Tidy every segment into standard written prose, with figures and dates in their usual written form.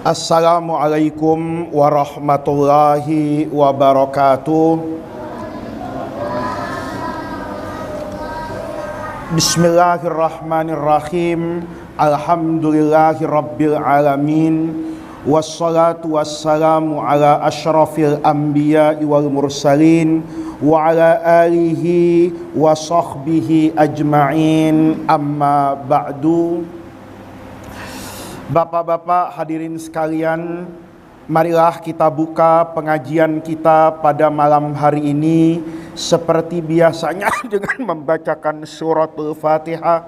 Assalamualaikum warahmatullahi wabarakatuh. Bismillahirrahmanirrahim. Alhamdulillahi rabbil alamin. Wassalatu wassalamu ala asyrafil anbiya'i wal mursalin wa ala alihi wa sahbihi ajma'in, amma ba'du. Bapak-bapak hadirin sekalian, marilah kita buka pengajian kita pada malam hari ini seperti biasanya dengan membacakan suratul Fatihah.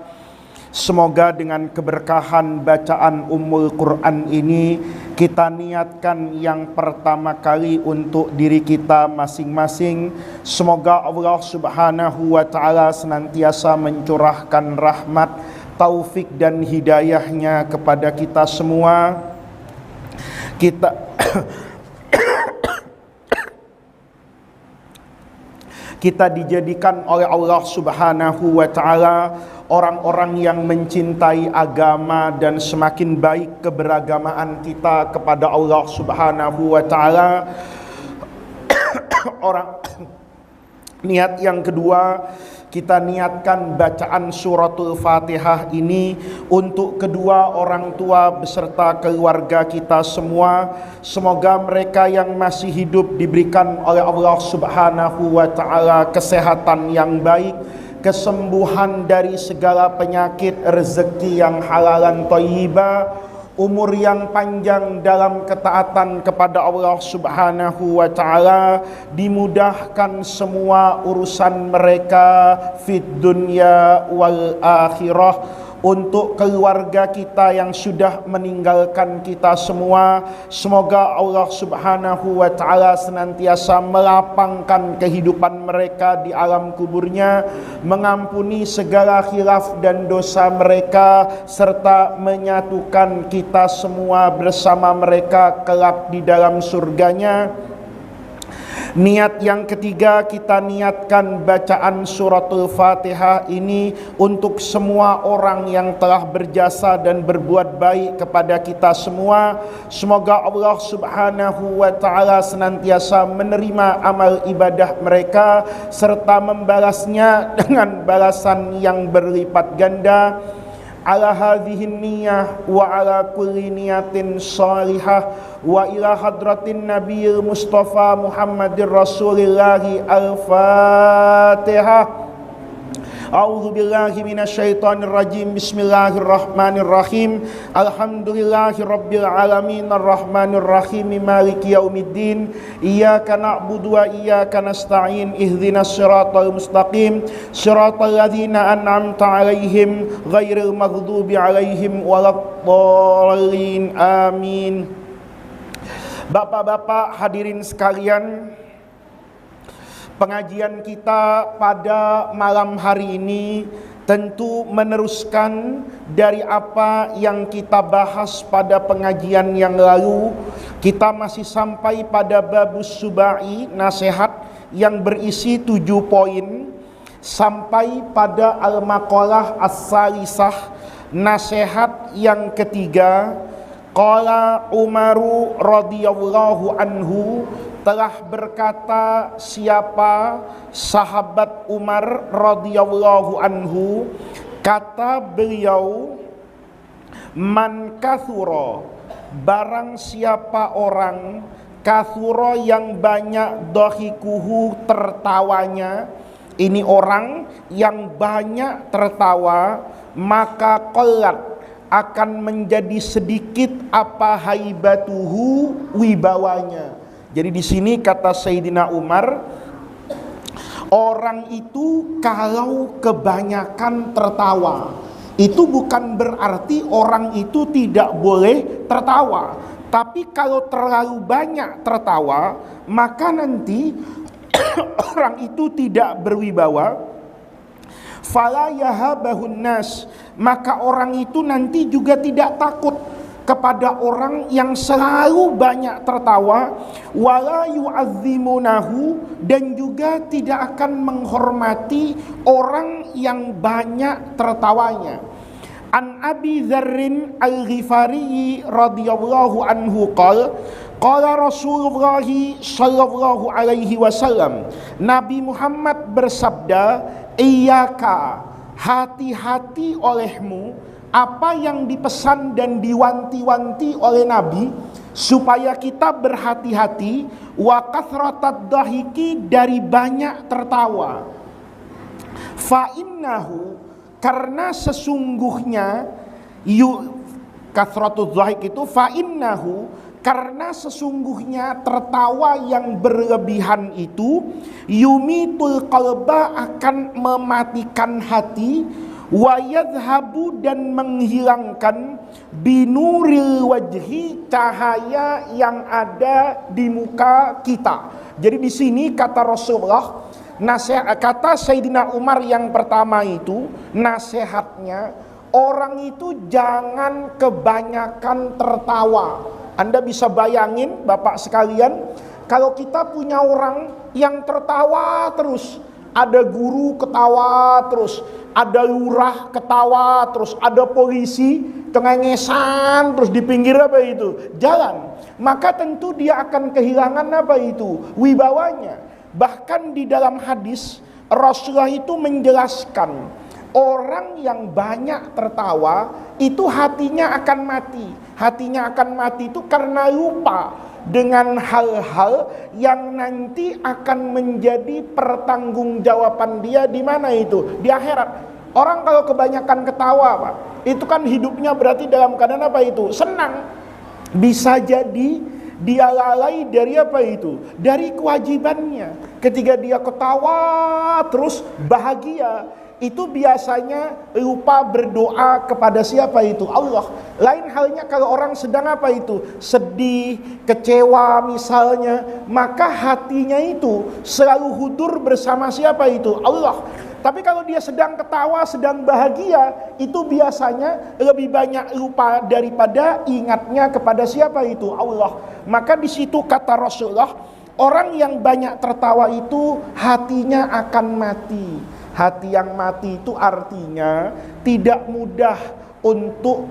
Semoga dengan keberkahan bacaan Ummul Quran ini kita niatkan yang pertama kali untuk diri kita masing-masing. Semoga Allah Subhanahu wa ta'ala senantiasa mencurahkan rahmat, taufik dan hidayahnya kepada kita semua. Kita dijadikan oleh Allah Subhanahu wa ta'ala orang-orang yang mencintai agama dan semakin baik keberagamaan kita kepada Allah Subhanahu wa ta'ala. Niat yang kedua, kita niatkan bacaan suratul Fatihah ini untuk kedua orang tua beserta keluarga kita semua. Semoga mereka yang masih hidup diberikan oleh Allah Subhanahu wa ta'ala kesehatan yang baik, kesembuhan dari segala penyakit, rezeki yang halalan thayyibah, umur yang panjang dalam ketaatan kepada Allah Subhanahu wa ta'ala, dimudahkan semua urusan mereka fid dunya wal akhirah. Untuk keluarga kita yang sudah meninggalkan kita semua, semoga Allah Subhanahu wa ta'ala senantiasa melapangkan kehidupan mereka di alam kuburnya, mengampuni segala khilaf dan dosa mereka, serta menyatukan kita semua bersama mereka kelak di dalam surganya. Niat yang ketiga, kita niatkan bacaan suratul Fatihah ini untuk semua orang yang telah berjasa dan berbuat baik kepada kita semua. Semoga Allah Subhanahu wa ta'ala senantiasa menerima amal ibadah mereka serta membalasnya dengan balasan yang berlipat ganda. Ala hadhihin niyah wa ala kulli niyatin salihah wa ila hadratin nabiyil mustafa Muhammadir Rasulillahi al-Fatihah. A'udzu billahi minasyaitonir rajim. Bismillahirrahmanirrahim. Alhamdulillahirabbil alamin arrahmanir rahim maliki yaumiddin. Iyyaka na'budu wa iyyaka nasta'in. Ihdinas siratal mustaqim. Siratal ladzina an'amta 'alaihim ghairil maghdubi 'alaihim waladdallin. Amin. Bapak-bapak hadirin sekalian, pengajian kita pada malam hari ini tentu meneruskan dari apa yang kita bahas pada pengajian yang lalu. Kita masih sampai pada babus subai, nasihat yang berisi 7 poin, sampai pada al-maqalah as-salisah, nasihat yang ketiga. Qala Umaru radhiyallahu anhu, telah berkata siapa? Sahabat Umar radhiyallahu anhu. Kata beliau, man kathura, barang siapa orang, kathura yang banyak dohikuhu, tertawanya, ini orang yang banyak tertawa, maka qallat, akan menjadi sedikit apa haibatuhu, wibawanya. Jadi di sini kata Sayyidina Umar, orang itu kalau kebanyakan tertawa, itu bukan berarti orang itu tidak boleh tertawa. Tapi kalau terlalu banyak tertawa, maka nanti orang itu tidak berwibawa. Fala yahabahun nas, maka orang itu nanti juga tidak takut kepada orang yang selalu banyak tertawa. Wala yu'azzimunahu, dan juga tidak akan menghormati orang yang banyak tertawanya. An Abi Dzarrin Al-Ghifari radhiyallahu anhu qala Rasulullah sallallahu alaihi wasallam, Nabi Muhammad bersabda, iyyaka, hati-hati olehmu apa yang dipesan dan diwanti-wanti oleh Nabi supaya kita berhati-hati, wa kathratad dahiki, dari banyak tertawa. Fa innahu, karena sesungguhnya, kathratud dhahik itu fa innahu, karena sesungguhnya tertawa yang berlebihan itu yumitul qalba, akan mematikan hati, wa yadhhabu, dan menghilangkan binuril wajhi, cahaya yang ada di muka kita. Jadi di sini kata Rasulullah, nasihat, kata Sayyidina Umar yang pertama itu, nasihatnya orang itu jangan kebanyakan tertawa. Anda bisa bayangin Bapak sekalian, kalau kita punya orang yang tertawa terus, ada guru ketawa terus, ada lurah ketawa terus, ada polisi cengengesan terus di pinggir apa itu jalan, maka tentu dia akan kehilangan apa itu wibawanya. Bahkan di dalam hadis Rasulullah itu menjelaskan, orang yang banyak tertawa itu hatinya akan mati. Hatinya akan mati itu karena lupa dengan hal-hal yang nanti akan menjadi pertanggungjawaban dia di mana itu? Di akhirat. Orang kalau kebanyakan ketawa, Pak, itu kan hidupnya berarti dalam keadaan apa itu? Senang. Bisa jadi dia lalai dari apa itu? Dari kewajibannya. Ketika dia ketawa terus bahagia, itu biasanya lupa berdoa kepada siapa itu? Allah. Lain halnya kalau orang sedang apa itu? Sedih, kecewa misalnya, maka hatinya itu selalu hudur bersama siapa itu? Allah. Tapi kalau dia sedang ketawa, sedang bahagia, itu biasanya lebih banyak lupa daripada ingatnya kepada siapa itu? Allah. Maka di situ kata Rasulullah, orang yang banyak tertawa itu hatinya akan mati. Hati yang mati itu artinya tidak mudah untuk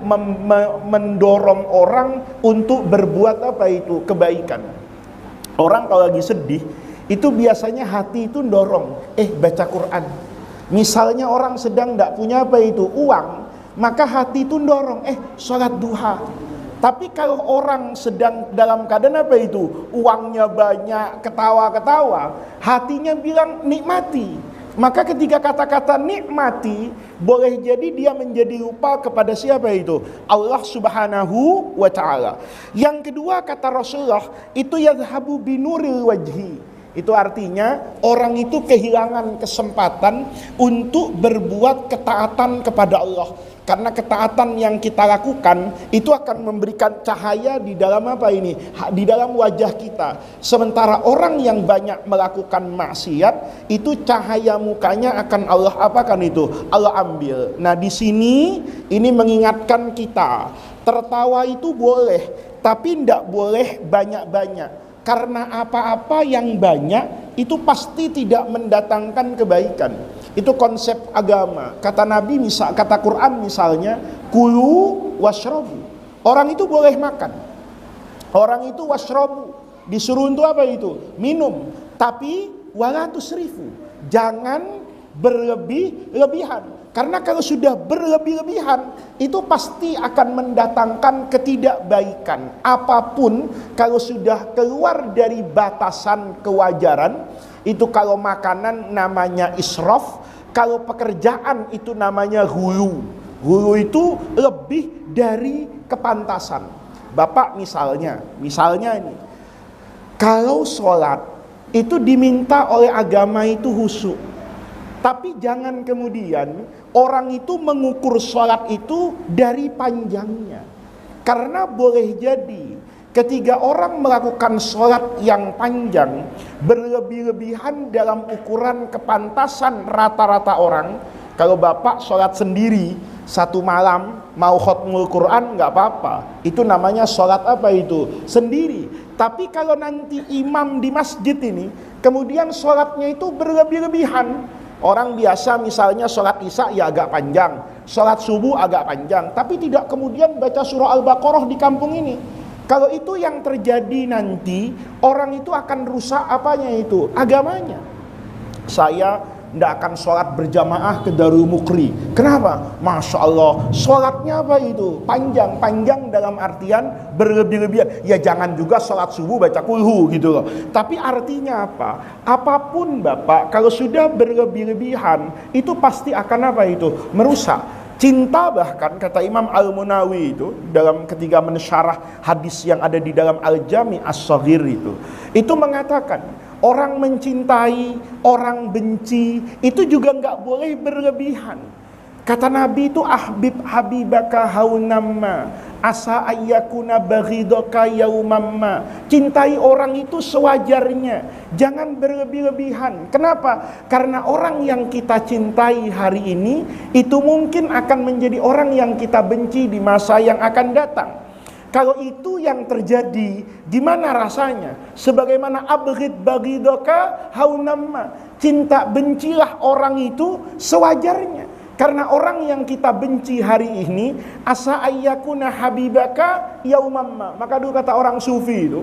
mendorong orang untuk berbuat apa itu? Kebaikan. Orang kalau lagi sedih, itu biasanya hati itu dorong, baca Quran. Misalnya orang sedang tidak punya apa itu? Uang, maka hati itu dorong, sholat duha. Tapi kalau orang sedang dalam keadaan apa itu? Uangnya banyak, ketawa-ketawa, hatinya bilang nikmati. Maka ketika kata-kata nikmati, boleh jadi dia menjadi lupa kepada siapa itu? Allah subhanahu wa ta'ala. Yang kedua kata Rasulullah, itu yadhhabu binuril wajhi. Itu artinya orang itu kehilangan kesempatan untuk berbuat ketaatan kepada Allah. Karena ketaatan yang kita lakukan itu akan memberikan cahaya di dalam apa ini? Di dalam wajah kita. Sementara orang yang banyak melakukan maksiat, itu cahaya mukanya akan Allah apakan itu? Allah ambil. Nah, di sini ini mengingatkan kita, tertawa itu boleh, tapi tidak boleh banyak-banyak. Karena apa-apa yang banyak itu pasti tidak mendatangkan kebaikan. Itu konsep agama. Kata Nabi, kata Quran misalnya, kulu washrobu. Orang itu boleh makan. Orang itu washrobu. Disuruh untuk apa itu? Minum. Tapi wala tusrifu. Jangan berlebih-lebihan. Karena kalau sudah berlebih-lebihan, itu pasti akan mendatangkan ketidakbaikan. Apapun kalau sudah keluar dari batasan kewajaran, itu kalau makanan namanya israf, kalau pekerjaan itu namanya hulu. Hulu itu lebih dari kepantasan. Bapak misalnya ini, kalau sholat itu diminta oleh agama itu khusyuk. Tapi jangan kemudian orang itu mengukur sholat itu dari panjangnya. Karena boleh jadi ketika orang melakukan sholat yang panjang, berlebih-lebihan dalam ukuran kepantasan rata-rata orang. Kalau bapak sholat sendiri satu malam mau khatmul Quran nggak apa-apa, itu namanya sholat apa itu? Sendiri. Tapi kalau nanti imam di masjid ini kemudian sholatnya itu berlebih-lebihan, orang biasa misalnya sholat isya ya agak panjang, sholat subuh agak panjang, tapi tidak kemudian baca surah Al-Baqarah di kampung ini. Kalau itu yang terjadi nanti, orang itu akan rusak apanya itu? Agamanya. Saya tidak akan sholat berjamaah ke Darul Mukri. Kenapa? Masya Allah, sholatnya apa itu? Panjang dalam artian berlebih-lebihan. Ya jangan juga sholat subuh baca kulhu gitu loh. Tapi artinya apa? Apapun Bapak, kalau sudah berlebih-lebihan, itu pasti akan apa itu? Merusak. Cinta bahkan kata Imam Al-Munawi itu dalam ketika mensyarah hadis yang ada di dalam Al-Jami' As-Shaghir itu mengatakan orang mencintai, orang benci itu juga nggak boleh berlebihan. Kata Nabi itu ahbib habibaka haunamma asa ayyakuna baghidaka yaumamma. Cintai orang itu sewajarnya, jangan berlebih-lebihan. Kenapa? Karena orang yang kita cintai hari ini itu mungkin akan menjadi orang yang kita benci di masa yang akan datang. Kalau itu yang terjadi, gimana rasanya? Sebagaimana abghid baghidaka haunamma. Cinta bencilah orang itu sewajarnya. Karena orang yang kita benci hari ini asa ayyakuna habibaka yaumamma. Maka dulu kata orang sufi itu,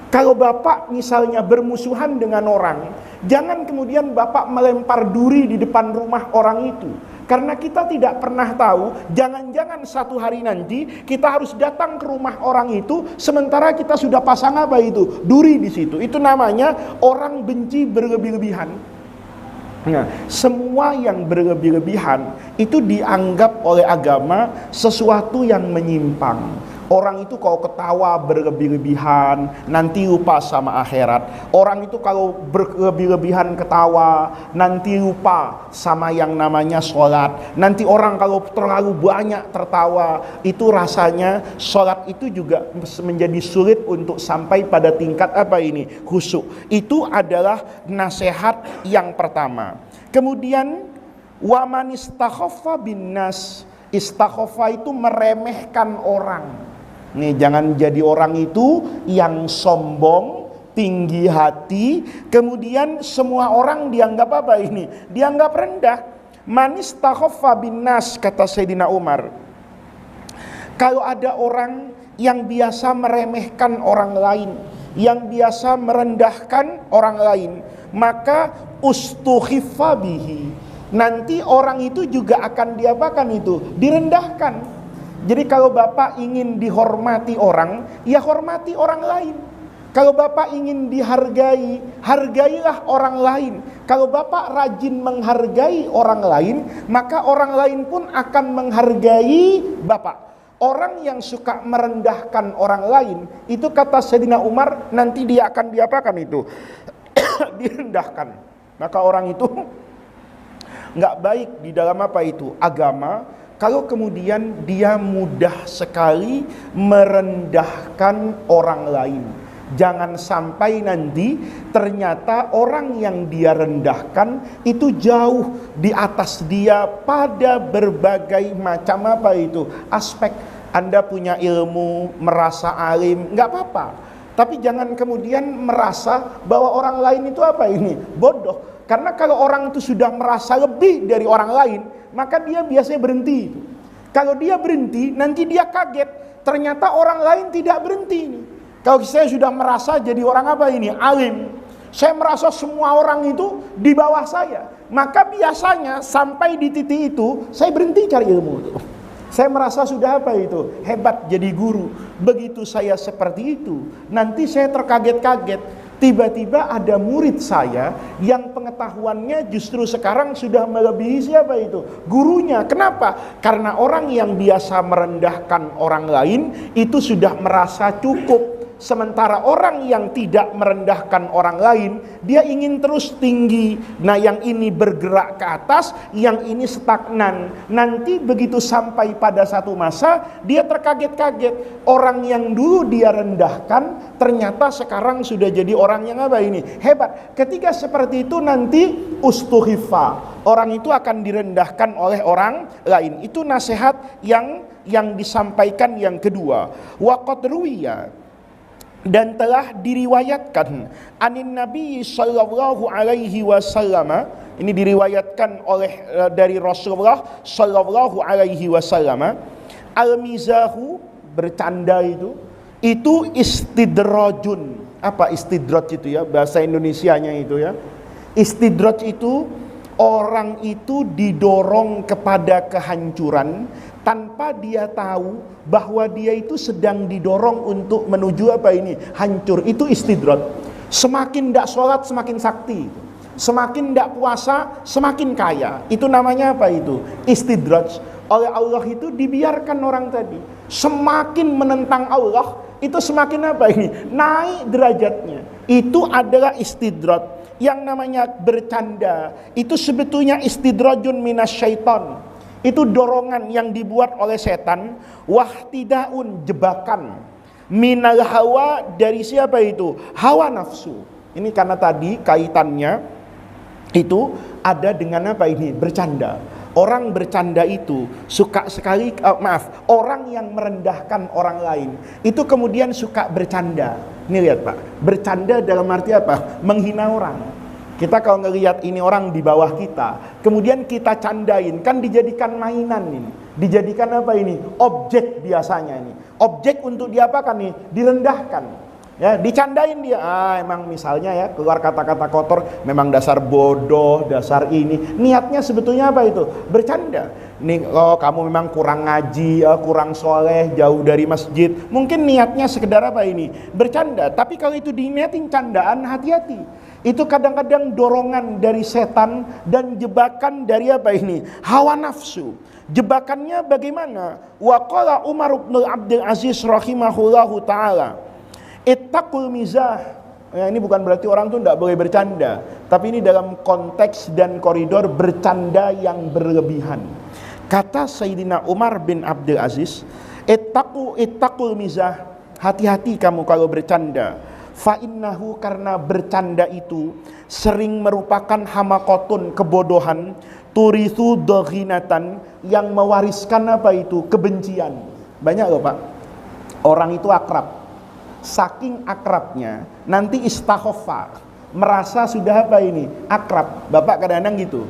kalau Bapak misalnya bermusuhan dengan orang, jangan kemudian Bapak melempar duri di depan rumah orang itu. Karena kita tidak pernah tahu, jangan-jangan satu hari nanti kita harus datang ke rumah orang itu sementara kita sudah pasang apa itu? Duri di situ. Itu namanya orang benci berlebih-lebihan. Nah, semua yang berlebih-lebihan itu dianggap oleh agama sesuatu yang menyimpang. Orang itu kalau ketawa berlebih-lebihan nanti lupa sama akhirat. Orang itu kalau berlebih-lebihan ketawa nanti lupa sama yang namanya sholat. Nanti orang kalau terlalu banyak tertawa itu rasanya sholat itu juga menjadi sulit untuk sampai pada tingkat apa ini? Khusyuk. Itu adalah nasihat yang pertama. Kemudian wa man istakhaffa binnas. Istakhaffa itu meremehkan orang. Nih, jangan jadi orang itu yang sombong, tinggi hati, kemudian semua orang dianggap apa ini? Dianggap rendah. Manis takhaffa binnas, kata Sayyidina Umar. Kalau ada orang yang biasa meremehkan orang lain, yang biasa merendahkan orang lain, maka ustukhiffa bihi. Nanti orang itu juga akan diapakan itu? Direndahkan. Jadi kalau Bapak ingin dihormati orang, ya hormati orang lain. Kalau Bapak ingin dihargai, hargailah orang lain. Kalau Bapak rajin menghargai orang lain, maka orang lain pun akan menghargai Bapak. Orang yang suka merendahkan orang lain, itu kata Sayyidina Umar, nanti dia akan diapakan itu? Direndahkan. Maka orang itu nggak baik di dalam apa itu? Agama. Kalau kemudian dia mudah sekali merendahkan orang lain. Jangan sampai nanti ternyata orang yang dia rendahkan itu jauh di atas dia pada berbagai macam apa itu aspek. Anda punya ilmu, merasa alim, nggak apa-apa. Tapi jangan kemudian merasa bahwa orang lain itu apa ini? Bodoh. Karena kalau orang itu sudah merasa lebih dari orang lain, maka dia biasanya berhenti. Kalau dia berhenti, nanti dia kaget. Ternyata orang lain tidak berhenti. Kalau saya sudah merasa jadi orang apa ini? Alim. Saya merasa semua orang itu di bawah saya. Maka biasanya sampai di titik itu, saya berhenti cari ilmu. Saya merasa sudah apa itu? Hebat jadi guru. Begitu saya seperti itu, nanti saya terkaget-kaget. Tiba-tiba ada murid saya yang pengetahuannya justru sekarang sudah melebihi siapa itu? Gurunya. Kenapa? Karena orang yang biasa merendahkan orang lain itu sudah merasa cukup. Sementara orang yang tidak merendahkan orang lain, dia ingin terus tinggi. Nah, yang ini bergerak ke atas, yang ini stagnan. Nanti begitu sampai pada satu masa, dia terkaget-kaget. Orang yang dulu dia rendahkan, ternyata sekarang sudah jadi orang yang apa ini? Hebat. Ketika seperti itu nanti ustuhifa. Orang itu akan direndahkan oleh orang lain. Itu nasihat yang disampaikan yang kedua. Waqad ruwiya. Dan telah diriwayatkan anin Nabi sallallahu alaihi wasallam, ini diriwayatkan oleh dari Rasulullah sallallahu alaihi wasallam, al-mizahu, bercanda itu istidrajun. Apa istidraj itu ya, bahasa Indonesianya itu ya. Istidraj itu orang itu didorong kepada kehancuran tanpa dia tahu bahwa dia itu sedang didorong untuk menuju apa ini? Hancur. Itu istidraj. Semakin tidak sholat semakin sakti, semakin tidak puasa semakin kaya. Itu namanya apa itu? Istidraj. Oleh Allah itu dibiarkan orang tadi semakin menentang Allah, itu semakin apa ini? Naik derajatnya. Itu adalah istidraj. Yang namanya bercanda itu sebetulnya istidrajun minasyaiton. Itu dorongan yang dibuat oleh setan. Wahtidaun, jebakan. Minal hawa, dari siapa itu? Hawa nafsu. Ini karena tadi kaitannya itu ada dengan apa ini? Bercanda. Orang bercanda itu suka sekali, orang yang merendahkan orang lain itu kemudian suka bercanda. Ini lihat Pak, bercanda dalam arti apa? Menghina orang. Kita kalau ngelihat ini orang di bawah kita, kemudian kita candain, kan dijadikan mainan ini. Dijadikan apa ini? Objek biasanya ini. Objek untuk diapakan nih? Direndahkan. Ya, dicandain dia. Emang misalnya ya, keluar kata-kata kotor, memang dasar bodoh, dasar ini. Niatnya sebetulnya apa itu? Bercanda. Nih, kamu memang kurang ngaji, kurang soleh, jauh dari masjid. Mungkin niatnya sekedar apa ini? Bercanda. Tapi kalau itu diniatin candaan, hati-hati. Itu kadang-kadang dorongan dari setan dan jebakan dari apa ini? Hawa nafsu. Jebakannya bagaimana? Wa qala Umar bin Abdul Aziz rahimahullahu ta'ala, ittaqul mizah. Ya, ini bukan berarti orang tuh tidak boleh bercanda, tapi ini dalam konteks dan koridor bercanda yang berlebihan. Kata Sayyidina Umar bin Abdul Aziz, ittaqul mizah, hati-hati kamu kalau bercanda. Fa innahu, karena bercanda itu sering merupakan hamakotun, kebodohan, turithu doghinatan, yang mewariskan apa itu? Kebencian. Banyak loh Pak, orang itu akrab, saking akrabnya nanti istakhoffa, merasa sudah apa ini? Akrab. Bapak kadang-kadang gitu.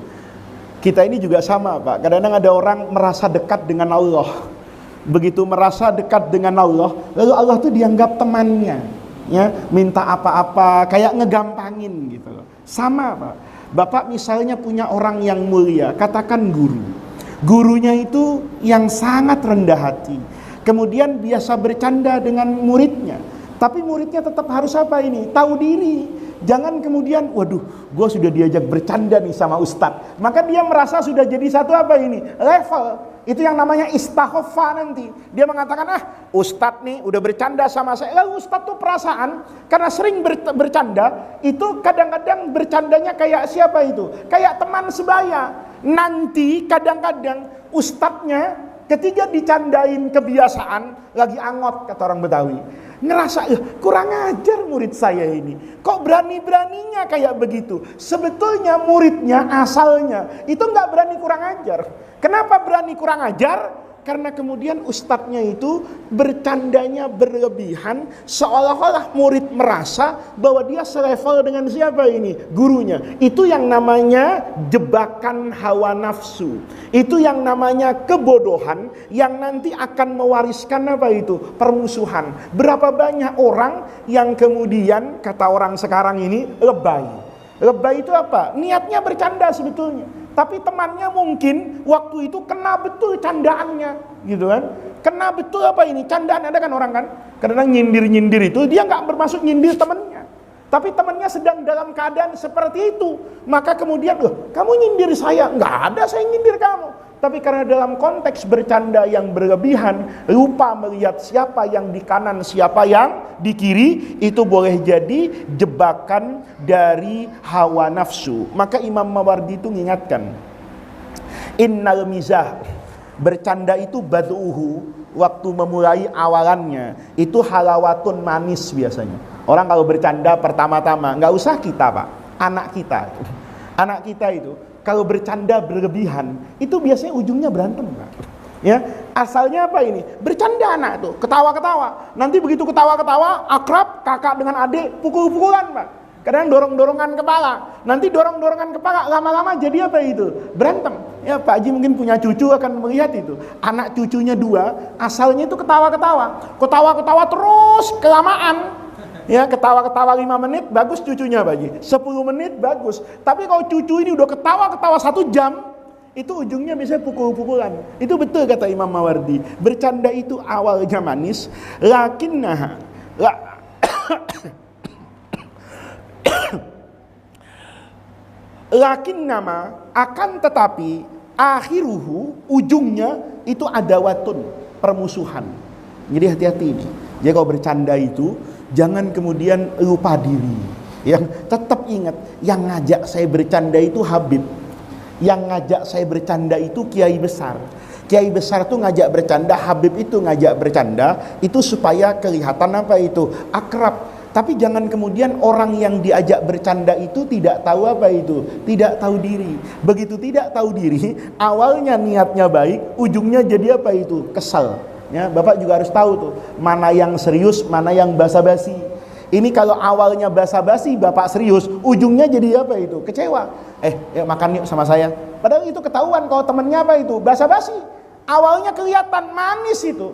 Kita ini juga sama Pak, kadang-kadang ada orang merasa dekat dengan Allah. Begitu merasa dekat dengan Allah, lalu Allah tuh dianggap temannya. Ya, minta apa-apa kayak ngegampangin gitu loh. Sama Pak. Bapak misalnya punya orang yang mulia, katakan guru. Gurunya itu yang sangat rendah hati. Kemudian biasa bercanda dengan muridnya. Tapi muridnya tetap harus apa ini? Tahu diri. Jangan kemudian, waduh, gue sudah diajak bercanda nih sama ustadz. Maka dia merasa sudah jadi satu apa ini? Level. Itu yang namanya istakhoffa nanti. Dia mengatakan, ustadz nih udah bercanda sama saya. Lalu ustadz tuh perasaan, karena sering bercanda, itu kadang-kadang bercandanya kayak siapa itu? Kayak teman sebaya. Nanti kadang-kadang ustadznya ketika dicandain kebiasaan, lagi angot kata orang Betawi, ngerasa kurang ajar murid saya ini, kok berani-beraninya kayak begitu. Sebetulnya muridnya asalnya itu nggak berani kurang ajar. Kenapa berani kurang ajar? Karena kemudian ustadznya itu bercandanya berlebihan, seolah-olah murid merasa bahwa dia selevel dengan siapa ini? Gurunya. Itu yang namanya jebakan hawa nafsu. Itu yang namanya kebodohan yang nanti akan mewariskan apa itu? Permusuhan. Berapa banyak orang yang kemudian, kata orang sekarang ini, lebay. Lebay itu apa? Niatnya bercanda sebetulnya, tapi temannya mungkin waktu itu kena betul candaannya, gitu kan? Kena betul apa ini? Candaan. Ada kan orang kan? Karena nyindir-nyindir itu dia nggak bermaksud nyindir temannya, tapi temannya sedang dalam keadaan seperti itu. Maka kemudian, kamu nyindir saya? Nggak ada saya nyindir kamu. Tapi karena dalam konteks bercanda yang berlebihan, lupa melihat siapa yang di kanan, siapa yang di kiri, itu boleh jadi jebakan dari hawa nafsu. Maka Imam Mawardi itu mengingatkan, innal mizah, bercanda itu baduhu, waktu memulai awalannya itu halawatun manis biasanya. Orang kalau bercanda pertama-tama, nggak usah kita Pak, anak kita itu kalau bercanda berlebihan, itu biasanya ujungnya berantem Pak. Ya, Asalnya apa ini? Bercanda anak tuh, ketawa-ketawa. Nanti begitu ketawa-ketawa, akrab, kakak dengan adik, pukul-pukulan Pak. Kadang dorong-dorongan kepala. Nanti dorong-dorongan kepala, lama-lama jadi apa itu? Berantem. Ya Pak Haji mungkin punya cucu akan melihat itu. Anak cucunya 2, asalnya itu ketawa-ketawa. Ketawa-ketawa terus, kelamaan. Ya, ketawa-ketawa 5 menit, bagus cucunya Pak Haji. 10 menit, bagus. Tapi kalau cucu ini udah ketawa-ketawa 1 jam, itu ujungnya bisa pukul-pukulan. Itu betul kata Imam Mawardi. Bercanda itu awalnya manis, lakinnama akan tetapi akhiruhu, ujungnya itu adawatun, permusuhan. Jadi hati-hati ini. Jadi kalau bercanda itu jangan kemudian lupa diri. Yang tetap ingat, yang ngajak saya bercanda itu Habib. Yang ngajak saya bercanda itu kiai besar. Kiai besar itu ngajak bercanda, Habib itu ngajak bercanda, itu supaya kelihatan apa itu? Akrab. Tapi jangan kemudian orang yang diajak bercanda itu tidak tahu apa itu? Tidak tahu diri. Begitu tidak tahu diri, awalnya niatnya baik, ujungnya jadi apa itu? Kesal. Ya, Bapak juga harus tahu tuh, mana yang serius, mana yang basa-basi. Ini kalau awalnya basa-basi Bapak serius, ujungnya jadi apa itu? Kecewa. Yuk makan yuk sama saya. Padahal itu ketahuan kalau temennya apa itu? Basa-basi. Awalnya kelihatan manis itu.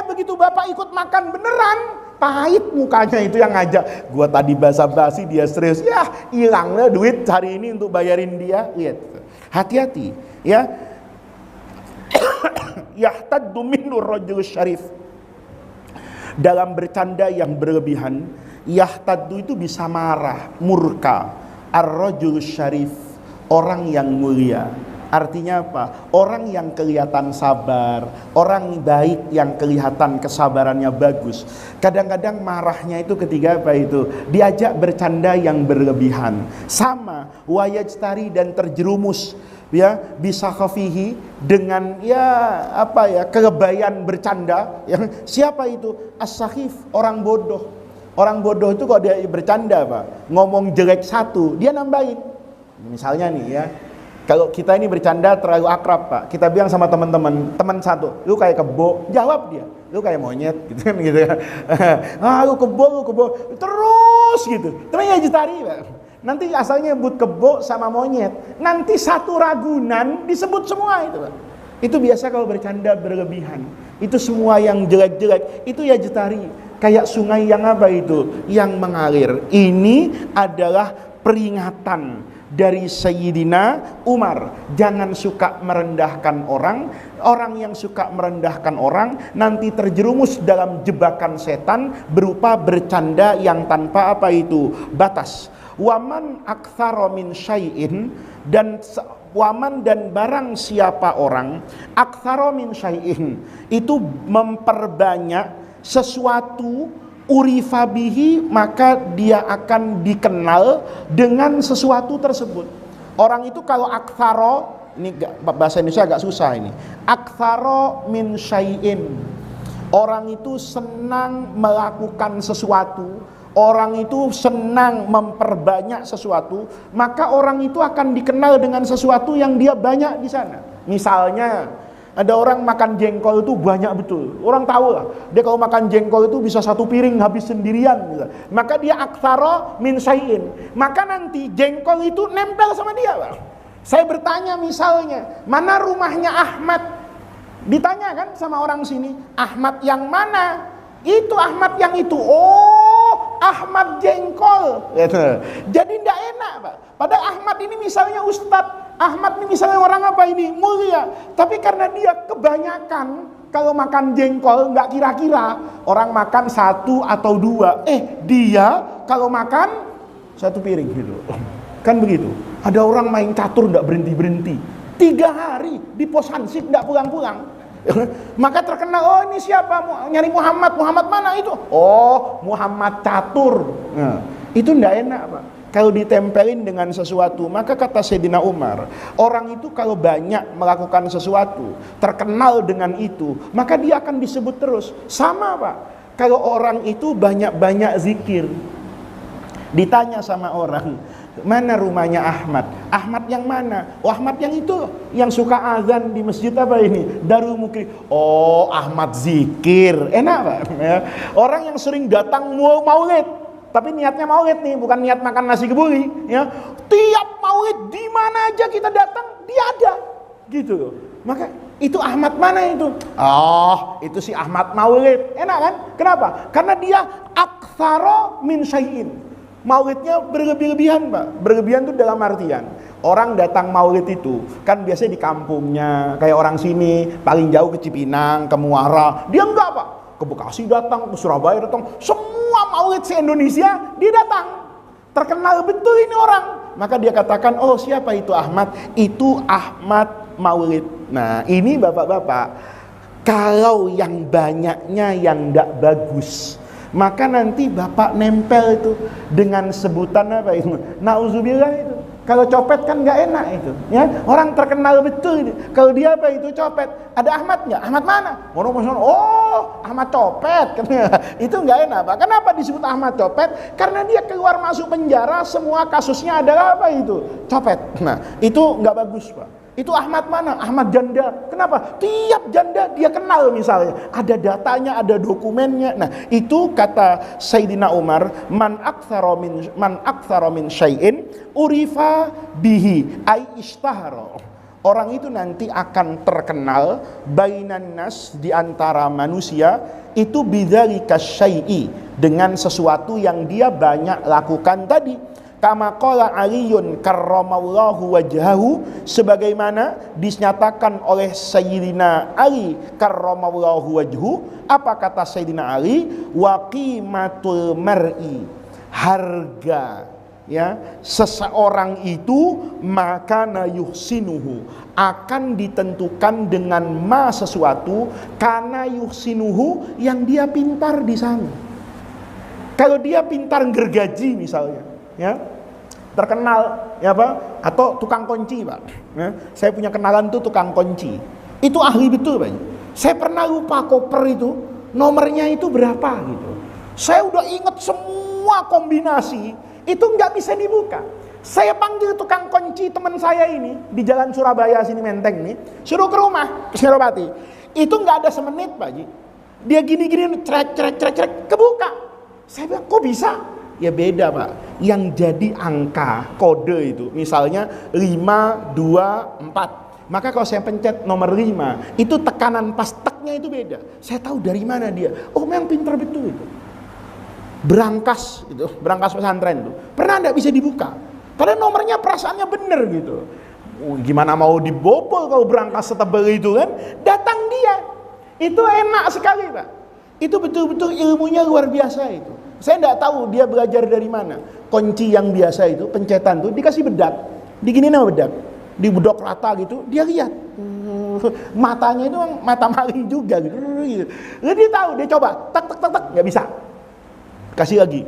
Begitu Bapak ikut makan beneran, pahit mukanya itu yang ngajak. Gua tadi basa-basi, dia serius. Ya, hilangnya duit hari ini untuk bayarin dia. Lihat. Hati-hati, ya. Yahtaddu minhu rajul syarif. Dalam bercanda yang berlebihan, yahtaddu itu bisa marah, murka. Ar-rajul syarif, orang yang mulia. Artinya apa? Orang yang kelihatan sabar, orang baik yang kelihatan kesabarannya bagus. Kadang-kadang marahnya itu ketika apa itu? Diajak bercanda yang berlebihan. Sama wayajtari, dan terjerumus ya bisa khafihi dengan kelebayan bercanda. Siapa itu? As-sakhif, orang bodoh. Orang bodoh itu kalau dia bercanda Pak, ngomong jelek satu, dia nambahin. Misalnya nih ya, kalau kita ini bercanda terlalu akrab Pak, kita bilang sama teman-teman, teman satu, lu kayak kebo, jawab dia, lu kayak monyet gitu kan gitu ya. Lu kebo, terus gitu. Tapi jitari Pak. Nanti asalnya nyebut kebo sama monyet, nanti satu ragunan disebut semua itu Pak. Itu biasa kalau bercanda berlebihan. Itu semua yang jelek-jelek itu ya jitari. Kayak sungai yang apa itu? Yang mengalir. Ini adalah peringatan dari Sayyidina Umar. Jangan suka merendahkan orang. Orang yang suka merendahkan orang nanti terjerumus dalam jebakan setan berupa bercanda yang tanpa apa itu? Batas. Waman aktsara min syai'in, dan waman dan barang siapa orang aktsara min syai'in itu memperbanyak sesuatu, urifabihi, maka dia akan dikenal dengan sesuatu tersebut. Orang itu kalau aktsaro, ini bahasa Indonesia agak susah ini. Aktsaro min syai'in, orang itu senang melakukan sesuatu, orang itu senang memperbanyak sesuatu, maka orang itu akan dikenal dengan sesuatu yang dia banyak di sana. Misalnya ada orang makan jengkol itu banyak betul. Orang tahu lah, dia kalau makan jengkol itu bisa 1 piring habis sendirian gitu. Maka dia aktsara min syai'in. Maka nanti jengkol itu nempel sama dia Pak. Saya bertanya misalnya, mana rumahnya Ahmad? Ditanya kan sama orang sini, Ahmad yang mana? Itu Ahmad yang itu. Oh, Ahmad jengkol gitu. Jadi tidak enak Pak. Padahal Ahmad ini misalnya ustadz, Ahmad ini misalnya orang apa ini? Mulia. Tapi karena dia kebanyakan, kalau makan jengkol nggak kira-kira, orang makan 1 atau 2, dia kalau makan 1 piring gitu. Kan begitu. Ada orang main catur nggak berhenti-berhenti, 3 hari di pos hansip nggak pulang-pulang. Maka terkenal, oh ini siapa? Nyari Muhammad mana itu? Oh, Muhammad catur. Nah, itu nggak enak Pak. Kalau ditempelin dengan sesuatu, maka kata Sayyidina Umar, orang itu kalau banyak melakukan sesuatu, terkenal dengan itu, maka dia akan disebut terus. Sama Pak, kalau orang itu banyak-banyak zikir, ditanya sama orang, Mana rumahnya Ahmad? Ahmad yang mana? Oh, Ahmad yang itu, yang suka azan di masjid apa ini? Darul Mukri. Oh, Ahmad zikir. Enak Pak ya. Orang yang sering datang maulid, tapi niatnya maulid nih, bukan niat makan nasi kebuli ya. Tiap maulid di mana aja kita datang, dia ada. Gitu loh. Maka itu Ahmad mana itu? Oh, itu si Ahmad maulid. Enak kan? Kenapa? Karena dia aktsara min syai'in. Maulidnya berlebih-lebihan Pak. Berlebihan itu dalam artian orang datang maulid itu kan biasanya di kampungnya, kayak orang sini paling jauh ke Cipinang, ke Muara. Dia enggak Pak, ke Bekasi datang, ke Surabaya datang, semua maulid se-Indonesia dia datang. Terkenal betul ini orang. Maka dia katakan, oh siapa itu Ahmad? Itu Ahmad maulid. Nah ini bapak-bapak, kalau yang banyaknya yang enggak bagus, maka nanti bapak nempel itu dengan sebutan apa itu? Nauzubillah itu. Kalau copet kan nggak enak itu, ya. Orang terkenal betul itu. Kalau dia apa itu copet, ada Ahmad nggak? Ahmad mana? Oh, Ahmad copet. Itu nggak enak, Pak. Kenapa disebut Ahmad copet? Karena dia keluar masuk penjara, semua kasusnya adalah apa itu? Copet. Nah, itu nggak bagus, Pak. Itu Ahmad mana? Ahmad janda. Kenapa? Tiap janda dia kenal misalnya. Ada datanya, ada dokumennya. Nah, itu kata Sayyidina Umar, man aktsara min syai'in urifa bihi ay ishtahara. Orang itu nanti akan terkenal bainan nas, di antara manusia itu bidzalika syai'i, dengan sesuatu yang dia banyak lakukan tadi. Kama qala Aliyun karramallahu wajhahu, sebagaimana dinyatakan oleh Sayyidina Ali karramallahu wajhu. Apa kata Sayyidina Ali? Wa qimatul mar'i, harga ya seseorang itu makana yuhsinuhu, akan ditentukan dengan ma sesuatu karena yuhsinuhu, yang dia pintar di sana. Kalau dia pintar gergaji misalnya, ya terkenal ya Pak, atau tukang kunci Pak ya, saya punya kenalan tuh tukang kunci, itu ahli betul Pak. Saya pernah lupa koper itu nomornya itu berapa gitu, saya udah inget semua kombinasi, itu nggak bisa dibuka. Saya panggil tukang kunci teman saya ini di jalan Surabaya sini Menteng nih, suruh ke rumah ke Senopati, itu nggak ada semenit Pak Ji, dia gini-gini trek kebuka. Saya bilang kok bisa? Ya beda Pak, yang jadi angka kode itu misalnya 5, 2, 4. Maka kalau saya pencet nomor 5, itu tekanan pas teknya itu beda. Saya tahu dari mana dia. Oh memang pintar betul itu. Berangkas itu, berangkas pesantren itu pernah enggak bisa dibuka, padahal nomornya perasaannya bener gitu. Gimana mau dibobol kalau berangkas setebal itu kan? Datang dia. Itu enak sekali Pak. Itu betul-betul ilmunya luar biasa itu. Saya tidak tahu dia belajar dari mana. Kunci yang biasa itu, pencetan tuh dikasih bedak, digini nama bedak, dibedok rata gitu, dia lihat. Matanya itu mata maling juga gitu. Lalu dia tahu, dia coba, tak, nggak bisa. Kasih lagi,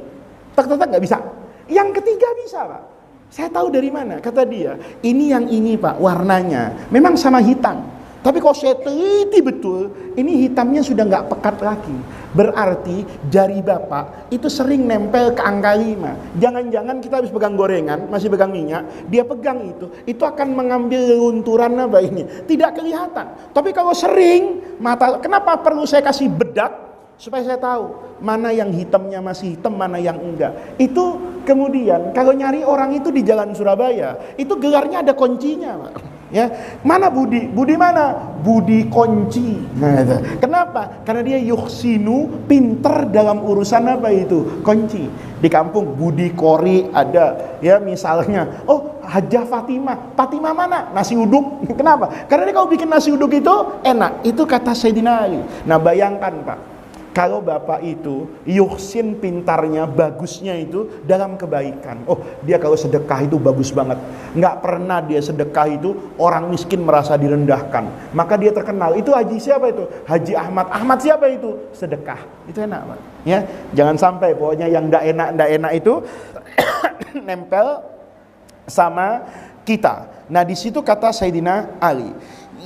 tak, nggak bisa. Yang ketiga bisa Pak. Saya tahu dari mana, kata dia. Ini yang ini Pak, warnanya memang sama hitam. Tapi kalau saya teliti betul, ini hitamnya sudah nggak pekat lagi. Berarti jari bapak itu sering nempel ke angka 5. Jangan-jangan kita habis pegang gorengan, masih pegang minyak, dia pegang itu akan mengambil lunturan apa ini. Tidak kelihatan. Tapi kalau sering, mata, kenapa perlu saya kasih bedak? Supaya saya tahu mana yang hitamnya masih hitam, mana yang enggak. Itu kemudian kalau nyari orang itu di jalan Surabaya, itu gelarnya ada kuncinya Pak. Ya, mana Budi? Budi mana? Budi kunci. Nah, kenapa? Karena dia yuhsinu, pinter dalam urusan apa itu? Kunci. Di kampung Budi Kori ada, ya misalnya. Oh, Hajah Fatimah. Fatimah mana? Nasi uduk. Kenapa? Karena dia kalau bikin nasi uduk itu enak. Itu kata Sayyidina Ali. Nah, bayangkan Pak, kalau bapak itu yuhsin, pintarnya, bagusnya itu dalam kebaikan. Oh, dia kalau sedekah itu bagus banget. Nggak pernah dia sedekah itu orang miskin merasa direndahkan. Maka dia terkenal. Itu haji siapa itu? Haji Ahmad. Ahmad siapa itu? Sedekah. Itu enak Pak. Ya, jangan sampai pokoknya yang nggak enak itu nempel sama kita. Nah di situ kata Sayyidina Ali.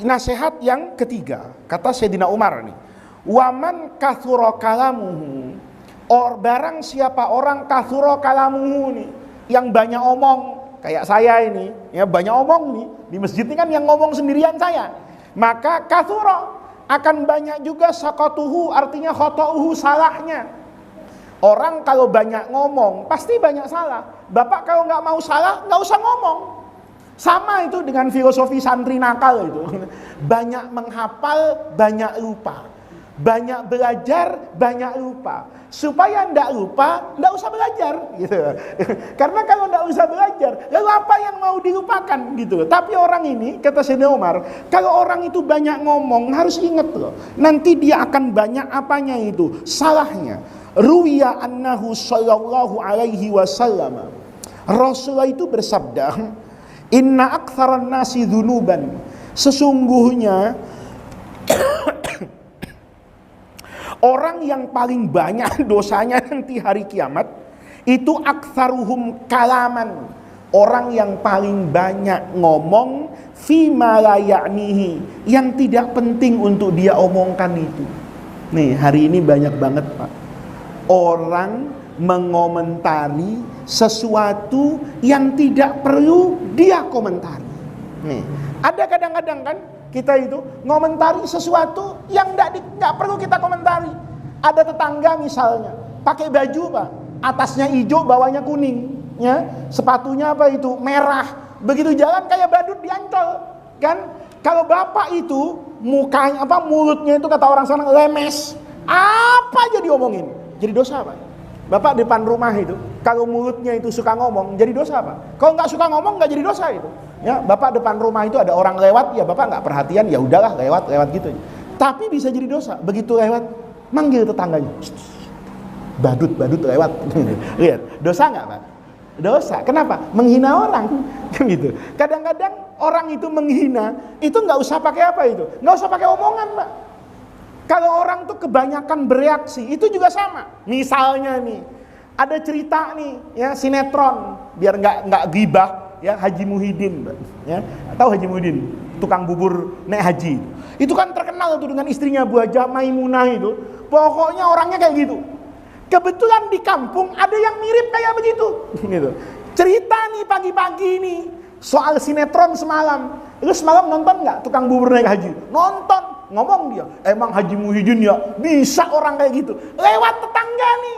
Nasihat yang ketiga, kata Sayyidina Umar nih. Waman kathura kalamuhu, barang siapa orang kathura kalamuhu nih, yang banyak omong, kayak saya ini, ya banyak omong nih, di masjid ini kan yang ngomong sendirian saya. Maka kathura, akan banyak juga sakatuhu, artinya khota'uhu, salahnya. Orang kalau banyak ngomong, pasti banyak salah. Bapak kalau nggak mau salah, nggak usah ngomong. Sama itu dengan filosofi santri nakal itu. Banyak menghafal, banyak lupa. Banyak belajar, banyak lupa. Supaya ndak lupa, ndak usah belajar gitu. Karena kalau ndak usah belajar, lalu apa yang mau dilupakan gitu. Tapi orang ini, kata Sayyidina Umar, kalau orang itu banyak ngomong, harus ingat loh, nanti dia akan banyak apanya itu, salahnya. Ruwiya annahu sallallahu alaihi wasallam, Rasulullah itu bersabda, inna aktsaran nasi dzunuban, sesungguhnya orang yang paling banyak dosanya nanti hari kiamat itu aktsaruhum kalaman, orang yang paling banyak ngomong fima la ya'nihi, yang tidak penting untuk dia omongkan itu. Nih, hari ini banyak banget, Pak, orang mengomentari sesuatu yang tidak perlu dia komentari. Nih, ada kadang-kadang kan kita itu ngomentari sesuatu yang nggak perlu kita komentari. Ada tetangga misalnya pakai baju, Pak, atasnya hijau, bawahnya kuning, ya, sepatunya apa itu merah, begitu jalan kayak badut di Ancol, kan? Kalau bapak itu mukanya apa, mulutnya itu kata orang sana lemes, apa aja diomongin, jadi dosa, Pak. Bapak depan rumah itu, kalau mulutnya itu suka ngomong, jadi dosa, Pak. Kalau nggak suka ngomong, nggak jadi dosa itu. Ya, bapak depan rumah itu ada orang lewat, ya bapak nggak perhatian, ya udahlah lewat gitu. Tapi bisa jadi dosa. Begitu lewat, manggil tetangganya, badut lewat. Lihat, dosa nggak, Pak? Dosa. Kenapa? Menghina orang, gitu. Kadang-kadang orang itu menghina, itu nggak usah pakai apa itu, nggak usah pakai omongan, Pak. Kalau orang tuh kebanyakan bereaksi, itu juga sama. Misalnya nih, ada cerita nih, ya sinetron, biar nggak ghibah, ya Haji Muhyiddin, ya, tahu Haji Muhyiddin, tukang bubur naik haji. Itu kan terkenal tuh dengan istrinya Bu Hajah Maimunah itu. Pokoknya orangnya kayak gitu. Kebetulan di kampung ada yang mirip kayak begitu. Gitu. Cerita nih pagi-pagi nih soal sinetron semalam. Lu semalam nonton nggak tukang bubur naik haji? Nonton. Ngomong dia, emang Haji Muhyiddin ya bisa orang kayak gitu. Lewat tetangga nih,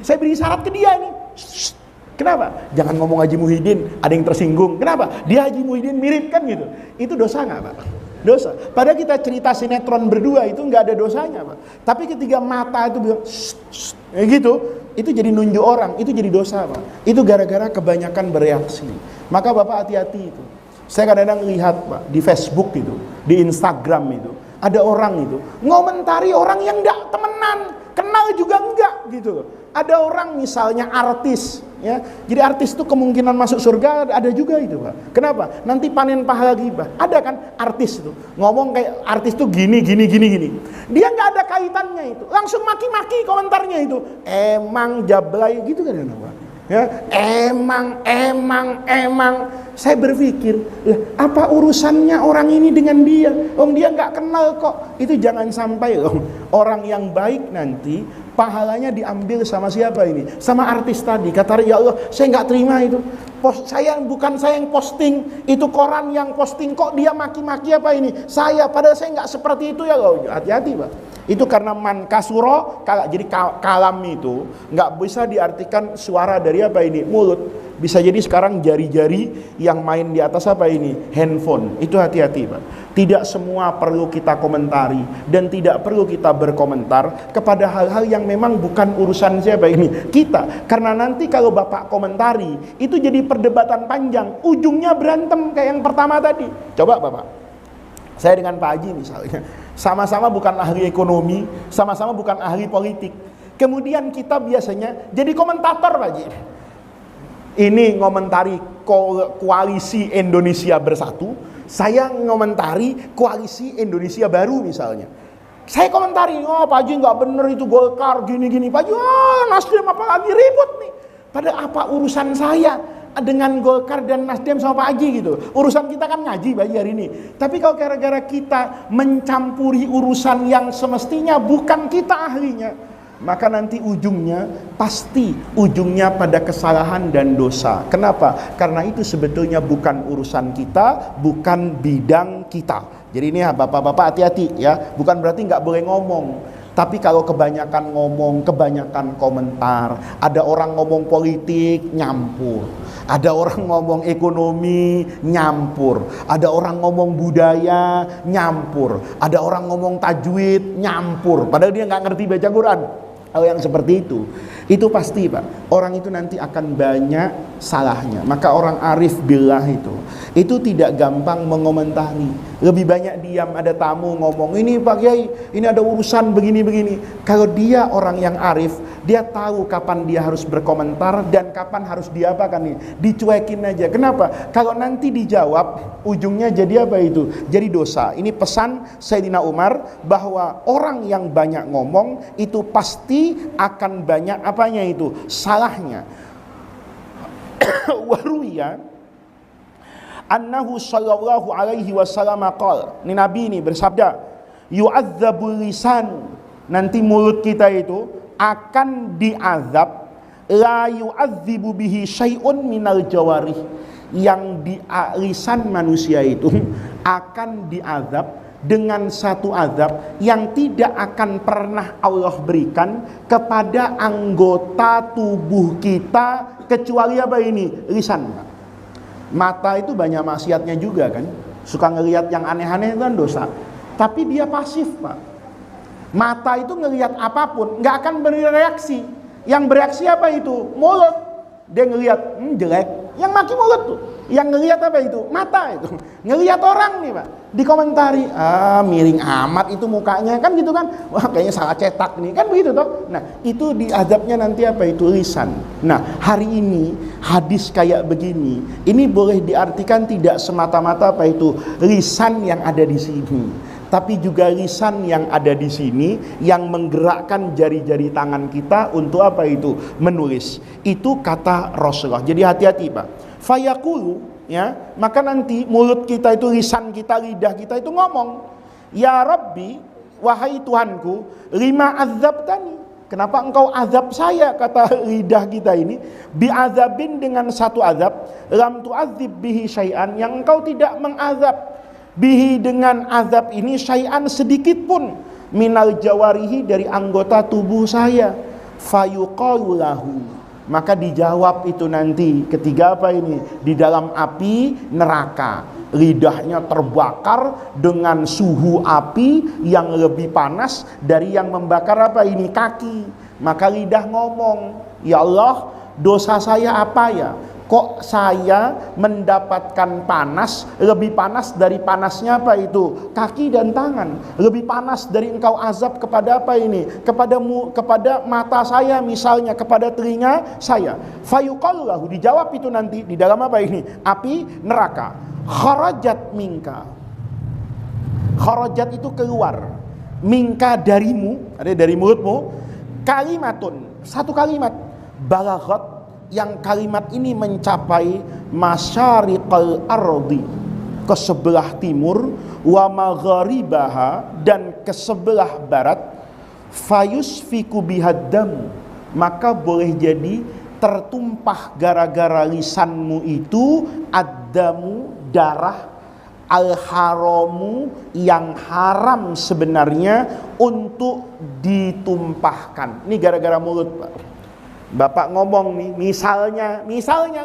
saya beri syarat ke dia nih. Kenapa? Jangan ngomong Haji Muhyiddin, ada yang tersinggung. Kenapa? Dia Haji Muhyiddin mirip kan gitu. Itu dosa nggak, Pak? Dosa. Padahal kita cerita sinetron berdua itu nggak ada dosanya, Pak. Tapi ketika mata itu bilang gitu, itu jadi nunjuk orang, itu jadi dosa, Pak. Itu gara-gara kebanyakan bereaksi. Maka Bapak hati-hati itu. Saya kadang-kadang lihat, Pak, di Facebook itu, di Instagram itu, ada orang itu ngomentari orang yang enggak temenan, kenal juga enggak gitu. Ada orang misalnya artis, ya. Jadi artis itu kemungkinan masuk surga ada juga itu, Pak. Kenapa? Nanti panen pahala ghibah. Ada kan artis itu ngomong kayak artis itu gini. Dia enggak ada kaitannya itu. Langsung maki-maki komentarnya itu. Emang jablay gitu kan, Pak. Ya, emang saya berpikir, apa urusannya orang ini dengan dia? Dia nggak kenal kok. Itu jangan sampai orang yang baik nanti pahalanya diambil sama siapa ini? Sama artis tadi. Kata ya Allah, saya nggak terima itu. Bukan saya yang posting, itu koran yang posting, kok dia maki-maki apa ini? Padahal saya nggak seperti itu ya Allah. Hati-hati, Pak. Itu karena man kasuro, jadi kalam itu nggak bisa diartikan suara dari apa ini, mulut. Bisa jadi sekarang jari-jari yang main di atas apa ini, handphone. Itu hati-hati, Pak. Tidak semua perlu kita komentari dan tidak perlu kita berkomentar kepada hal-hal yang memang bukan urusan siapa ini, kita. Karena nanti kalau Bapak komentari, itu jadi perdebatan panjang, ujungnya berantem kayak yang pertama tadi. Coba Bapak, saya dengan Pak Haji misalnya, sama-sama bukan ahli ekonomi, sama-sama bukan ahli politik. Kemudian kita biasanya jadi komentator, Pak Haji. Ini ngomentari koalisi Indonesia Bersatu, saya ngomentari koalisi Indonesia Baru misalnya. Saya komentari, Pak Haji nggak bener itu Golkar gini-gini. Pak Haji, Nasdem apa lagi ribut nih. Padahal apa urusan saya dengan Golkar dan Nasdem sama Pak Haji gitu. Urusan kita kan ngaji Pak Haji hari ini. Tapi kalau gara-gara kita mencampuri urusan yang semestinya bukan kita ahlinya, maka nanti pasti ujungnya pada kesalahan dan dosa. Kenapa? Karena itu sebetulnya bukan urusan kita, bukan bidang kita. Jadi ini ya bapak-bapak hati-hati ya, bukan berarti nggak boleh ngomong. Tapi kalau kebanyakan ngomong, kebanyakan komentar, ada orang ngomong politik nyampur, ada orang ngomong ekonomi nyampur, ada orang ngomong budaya nyampur, ada orang ngomong tajwid nyampur, padahal dia nggak ngerti baca Quran. Kalau yang seperti itu pasti Pak, orang itu nanti akan banyak salahnya. Maka orang arif billah itu tidak gampang mengomentari, lebih banyak diam. Ada tamu ngomong, ini Pak Kiai, ini ada urusan begini-begini. Kalau dia orang yang arif, dia tahu kapan dia harus berkomentar dan kapan harus dia dicuekin aja. Kenapa? Kalau nanti dijawab, ujungnya jadi apa itu? Jadi dosa. Ini pesan Sayyidina Umar, bahwa orang yang banyak ngomong itu pasti akan banyak apanya itu? Salahnya. Waruya annahu sallallahu alaihi wasallam qala, ini Nabi ini bersabda, yu'adzabul lisan, nanti mulut kita itu akan diazab, la yu'adzibu bihi syai'un minal jawarih, yang di lisan manusia itu akan diazab dengan satu azab yang tidak akan pernah Allah berikan kepada anggota tubuh kita kecuali apa ini? Lisan. Mata itu banyak maksiatnya juga kan, suka ngelihat yang aneh-aneh itu kan dosa, tapi dia pasif Pak. Mata itu ngelihat apapun nggak akan bereaksi, yang bereaksi apa itu? Mulut. Dia ngelihat jelek, yang maki mulut tuh. Yang ngelihat apa itu? Mata itu. Ngelihat orang nih Pak, dikomentari, miring amat itu mukanya, kan gitu kan. Wah kayaknya salah cetak nih, kan begitu toh. Nah itu diazabnya nanti apa itu? Lisan. Nah hari ini hadis kayak begini, ini boleh diartikan tidak semata-mata apa itu lisan yang ada di sini, tapi juga lisan yang ada di sini yang menggerakkan jari-jari tangan kita untuk apa itu? Menulis. Itu kata Rasulullah. Jadi hati-hati Pak. Fayaqulu, ya, maka nanti mulut kita itu, lisan kita, lidah kita itu ngomong, ya Rabbi, wahai Tuhanku, lima azabtani, kenapa engkau azab saya, kata lidah kita ini, bi'azabin, dengan satu azab, lam tu'adzib bihi syai'an, yang engkau tidak mengazab bihi, dengan azab ini, syai'an, sedikit pun, minal jawarihi, dari anggota tubuh saya. Fayuqalu lahu, maka dijawab itu nanti ketika apa ini? Di dalam api neraka, lidahnya terbakar dengan suhu api yang lebih panas dari yang membakar apa ini? Kaki. Maka lidah ngomong, ya Allah, dosa saya apa ya? Kok saya mendapatkan panas, lebih panas dari panasnya apa itu? Kaki dan tangan. Lebih panas dari engkau azab kepada apa ini? Kepada mata saya misalnya, kepada telinga saya. Fayuqalu lahu, dijawab itu nanti di dalam apa ini? Api neraka. Kharajat minka. Kharajat itu keluar. Minka darimu, ada dari mulutmu. Kalimatun, satu kalimat. Balaghat, yang kalimat ini mencapai masyariqal ardi, ke sebelah timur, wa magharibaha, dan ke sebelah barat, fayusfiku bihaddam, maka boleh jadi tertumpah gara-gara lisanmu itu addamu, darah, al-haramu, yang haram sebenarnya untuk ditumpahkan. Ini gara-gara mulut Pak. Bapak ngomong nih, misalnya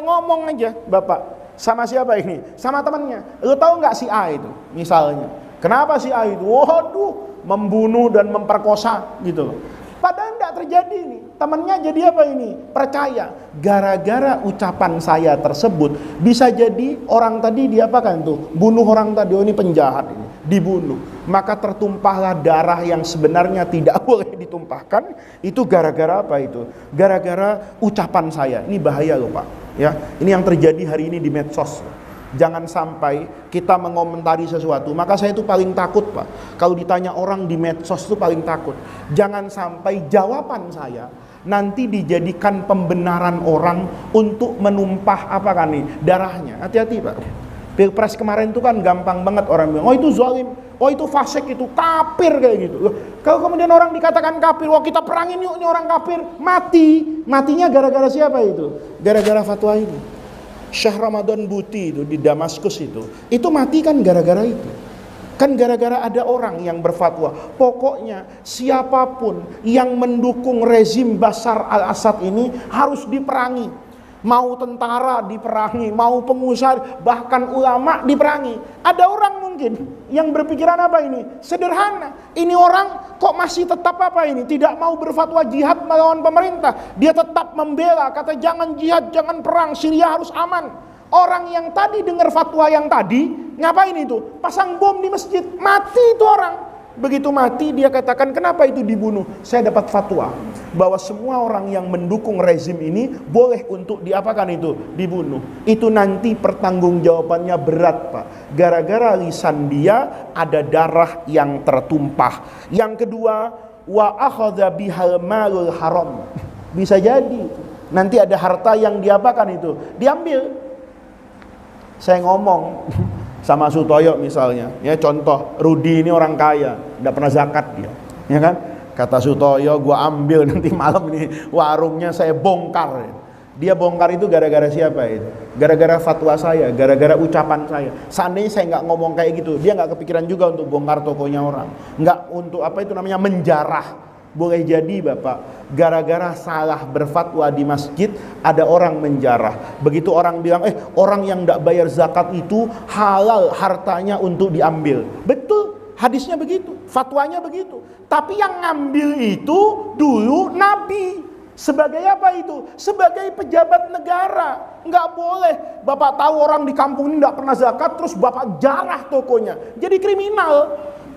ngomong aja Bapak sama siapa ini? Sama temannya. Lu tahu nggak si A itu? Misalnya. Kenapa si A itu? Waduh, membunuh dan memperkosa gitu. Padahal nggak terjadi nih. Temannya jadi apa ini? Percaya. Gara-gara ucapan saya tersebut, bisa jadi orang tadi diapakan tuh? Bunuh orang tadi. Oh ini penjahat ini. Dibunuh. Maka tertumpahlah darah yang sebenarnya tidak boleh ditumpahkan. Itu gara-gara apa itu? Gara-gara ucapan saya. Ini bahaya loh Pak. Ya, ini yang terjadi hari ini di medsos. Jangan sampai kita mengomentari sesuatu. Maka saya itu paling takut Pak, kalau ditanya orang di medsos itu paling takut. Jangan sampai jawaban saya nanti dijadikan pembenaran orang untuk menumpah apa kan nih? Darahnya. Hati-hati Pak. Pilpres kemarin itu kan gampang banget orang bilang, oh itu zalim, oh itu fasik, itu kafir kayak gitu. Loh, kalau kemudian orang dikatakan kafir, wah kita perangin yuk ini orang kafir, matinya gara-gara siapa itu? Gara-gara fatwa itu. Syekh Ramadan Buti itu di Damaskus itu mati kan gara-gara itu. Kan gara-gara ada orang yang berfatwa, pokoknya siapapun yang mendukung rezim Bashar al-Assad ini harus diperangi. Mau tentara diperangi, mau pengusaha, bahkan ulama diperangi. Ada orang mungkin yang berpikiran apa ini? Sederhana. Ini orang kok masih tetap apa ini? Tidak mau berfatwa jihad melawan pemerintah. Dia tetap membela, kata jangan jihad, jangan perang, Syria harus aman. Orang yang tadi dengar fatwa yang tadi, ngapain itu? Pasang bom di masjid, mati itu orang. Begitu mati dia katakan, kenapa itu dibunuh? Saya dapat fatwa bahwa semua orang yang mendukung rezim ini boleh untuk diapakan itu? Dibunuh. Itu nanti pertanggungjawabannya berat, Pak. Gara-gara lisan dia ada darah yang tertumpah. Yang kedua, wa akhadha bihal malul haram. Bisa jadi nanti ada harta yang diapakan itu? Diambil. Saya ngomong sama Sutoyo misalnya, ya contoh, Rudi ini orang kaya, tidak pernah zakat dia, ya kan? Kata Sutoyo, gua ambil nanti malam ini warungnya saya bongkar. Dia bongkar itu gara-gara siapa itu? Gara-gara fatwa saya, gara-gara ucapan saya. Seandainya saya nggak ngomong kayak gitu, dia nggak kepikiran juga untuk bongkar tokonya orang, nggak untuk apa itu namanya menjarah. Boleh jadi Bapak, gara-gara salah berfatwa di masjid, ada orang menjarah. Begitu orang bilang, orang yang tidak bayar zakat itu halal hartanya untuk diambil. Betul, hadisnya begitu, fatwanya begitu. Tapi yang ngambil itu dulu Nabi. Sebagai apa itu? Sebagai pejabat negara. Nggak boleh Bapak tahu orang di kampung ini tidak pernah zakat, terus Bapak jarah tokonya. Jadi kriminal.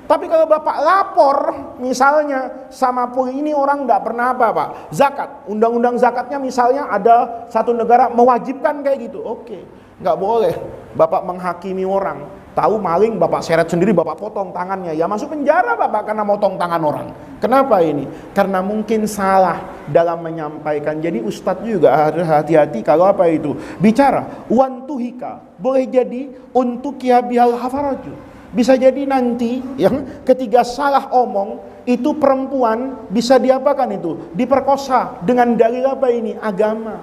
Tapi kalau Bapak lapor misalnya sama polisi, ini orang tidak pernah apa Pak, zakat, undang-undang zakatnya misalnya ada satu negara mewajibkan kayak gitu, oke, nggak boleh Bapak menghakimi orang, tahu maling Bapak seret sendiri, Bapak potong tangannya, ya masuk penjara Bapak karena motong tangan orang. Kenapa ini? Karena mungkin salah dalam menyampaikan. Jadi Ustadz juga harus hati-hati kalau apa itu bicara wantuhika, boleh jadi untuk kiabihal hafaraju. Bisa jadi nanti yang ketiga salah omong itu perempuan bisa diapakan itu? Diperkosa dengan dalil apa ini? Agama.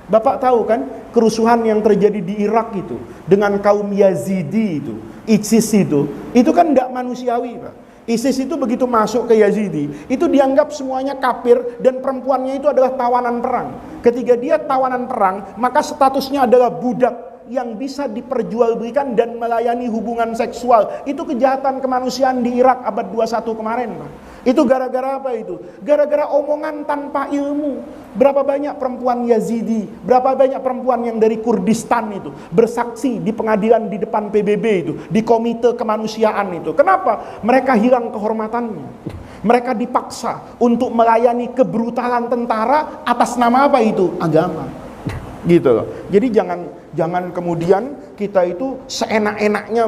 Bapak tahu kan kerusuhan yang terjadi di Irak itu dengan kaum Yazidi itu, ISIS itu kan tidak manusiawi, Pak. ISIS itu begitu masuk ke Yazidi, itu dianggap semuanya kafir dan perempuannya itu adalah tawanan perang. Ketika dia tawanan perang, maka statusnya adalah budak yang bisa diperjualbelikan dan melayani hubungan seksual. Itu kejahatan kemanusiaan di Irak abad 21 kemarin, Pak. Itu gara-gara apa itu? Gara-gara omongan tanpa ilmu. Berapa banyak perempuan Yazidi, berapa banyak perempuan yang dari Kurdistan itu bersaksi di pengadilan di depan PBB itu, di komite kemanusiaan itu. Kenapa? Mereka hilang kehormatannya. Mereka dipaksa untuk melayani kebrutalan tentara atas nama apa itu? Agama. Gitu loh. Jadi jangan kemudian kita itu seenak-enaknya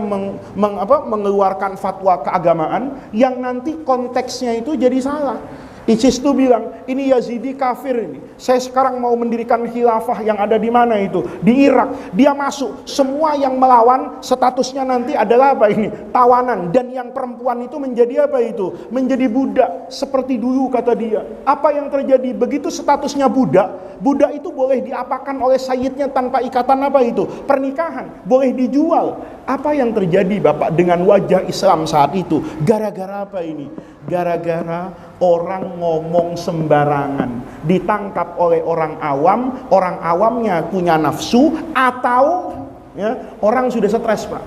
mengeluarkan fatwa keagamaan yang nanti konteksnya itu jadi salah. ISIS itu bilang, ini Yazidi kafir ini. Saya sekarang mau mendirikan khilafah yang ada di mana itu? Di Irak. Dia masuk, semua yang melawan statusnya nanti adalah apa ini? Tawanan. Dan yang perempuan itu menjadi apa itu? Menjadi budak. Seperti dulu kata dia. Apa yang terjadi? Begitu statusnya budak, budak itu boleh diapakan oleh sayyidnya tanpa ikatan apa itu? Pernikahan. Boleh dijual. Apa yang terjadi Bapak dengan wajah Islam saat itu? Gara-gara apa ini? Gara-gara orang ngomong sembarangan, ditangkap oleh orang awamnya punya nafsu, atau ya, orang sudah stres, Pak.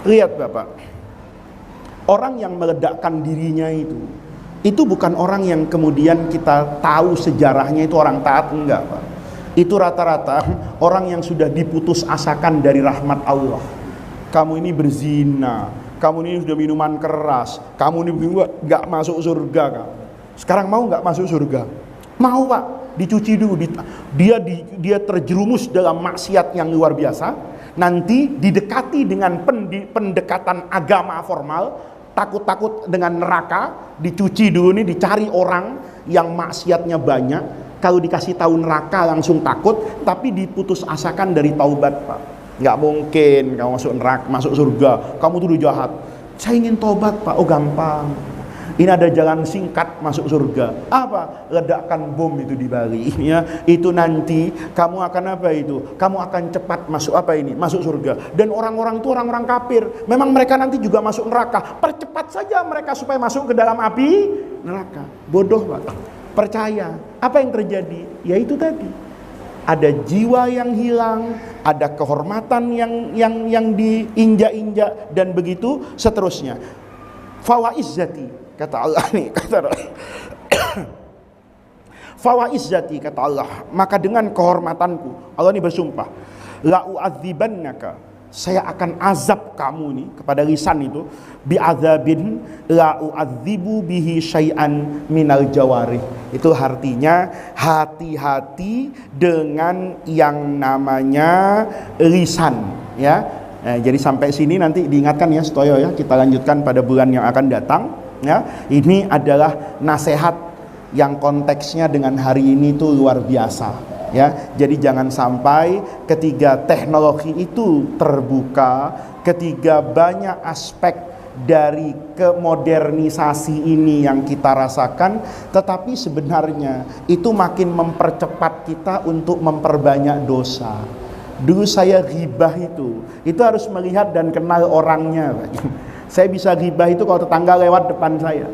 Lihat Bapak, orang yang meledakkan dirinya itu bukan orang yang kemudian kita tahu sejarahnya itu orang taat, enggak Pak. Itu rata-rata orang yang sudah diputus asakan dari rahmat Allah. Kamu ini berzina, kamu ini sudah minuman keras, kamu ini nggak masuk surga kamu. Sekarang mau nggak masuk surga? Mau Pak, dicuci dulu. Dia terjerumus dalam maksiat yang luar biasa. Nanti didekati dengan pendekatan agama formal, takut-takut dengan neraka, dicuci dulu nih, dicari orang yang maksiatnya banyak. Kalau dikasih tahu neraka langsung takut, tapi diputus asakan dari taubat Pak. Nggak mungkin kamu masuk neraka, masuk surga, kamu tuh udah jahat. Saya ingin tobat Pak. Oh gampang. Ini ada jalan singkat masuk surga. Apa? Ledakan bom itu di Bali. Ya, itu nanti kamu akan apa itu? Kamu akan cepat masuk apa ini? Masuk surga. Dan orang-orang itu orang-orang kafir. Memang mereka nanti juga masuk neraka. Percepat saja mereka supaya masuk ke dalam api neraka. Bodoh Pak. Percaya. Apa yang terjadi? Ya itu tadi. Ada jiwa yang hilang, ada kehormatan yang diinjak-injak dan begitu seterusnya. Fawa izzati, kata Allah nih, kata Allah. Fawa izzati, kata Allah, maka dengan kehormatanku, Allah ini bersumpah, la u'adzibannaka, saya akan azab kamu nih, kepada lisan itu, bi'adzabin la u'adzibu bihi syai'an minal jawarih. Itu artinya hati-hati dengan yang namanya lisan, ya. Jadi sampai sini nanti diingatkan ya Stoyo ya, kita lanjutkan pada bulan yang akan datang ya. Ini adalah nasihat yang konteksnya dengan hari ini tuh luar biasa ya. Jadi jangan sampai ketika teknologi itu terbuka, ketika banyak aspek dari kemodernisasi ini yang kita rasakan, tetapi sebenarnya itu makin mempercepat kita untuk memperbanyak dosa. Dulu saya ghibah itu harus melihat dan kenal orangnya. Saya bisa ghibah itu kalau tetangga lewat depan saya.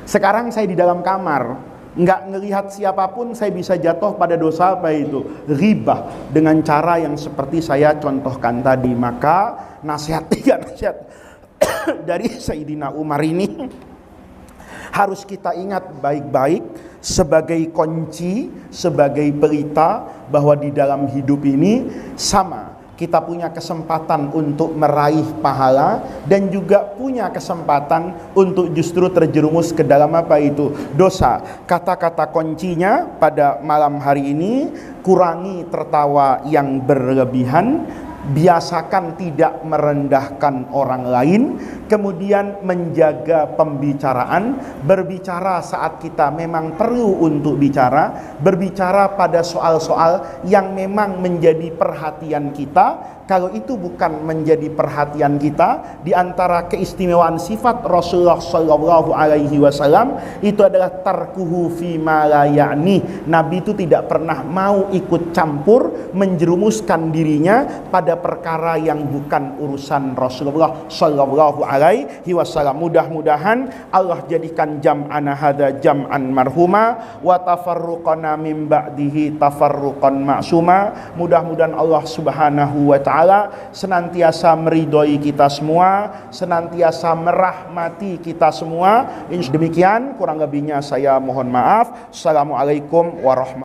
Sekarang saya di dalam kamar, nggak ngelihat siapapun, saya bisa jatuh pada dosa apa itu? Ghibah, dengan cara yang seperti saya contohkan tadi. Maka nasihat dari Sayyidina Umar ini harus kita ingat baik-baik sebagai kunci, sebagai pelita bahwa di dalam hidup ini sama, kita punya kesempatan untuk meraih pahala dan juga punya kesempatan untuk justru terjerumus ke dalam apa itu? Dosa. Kata-kata kuncinya pada malam hari ini, kurangi tertawa yang berlebihan, biasakan tidak merendahkan orang lain, kemudian menjaga pembicaraan, berbicara saat kita memang perlu untuk bicara, berbicara pada soal-soal yang memang menjadi perhatian kita. Kalau itu bukan menjadi perhatian kita, di antara keistimewaan sifat Rasulullah Shallallahu Alaihi Wasallam itu adalah tarkuhu fima la ya'ni. Nabi itu tidak pernah mau ikut campur, menjerumuskan dirinya pada perkara yang bukan urusan Rasulullah Shallallahu Alaihi Wasallam. Mudah-mudahan Allah jadikan jam'ana hada jam'an marhuma wa tafarruqana min ba'dihi tafarruqan ma'suma. Mudah-mudahan Allah Subhanahu wa ta'ala senantiasa meridhoi kita semua, senantiasa merahmati kita semua. Demikian kurang lebihnya saya mohon maaf. Assalamualaikum warahmatullahi wabarakatuh.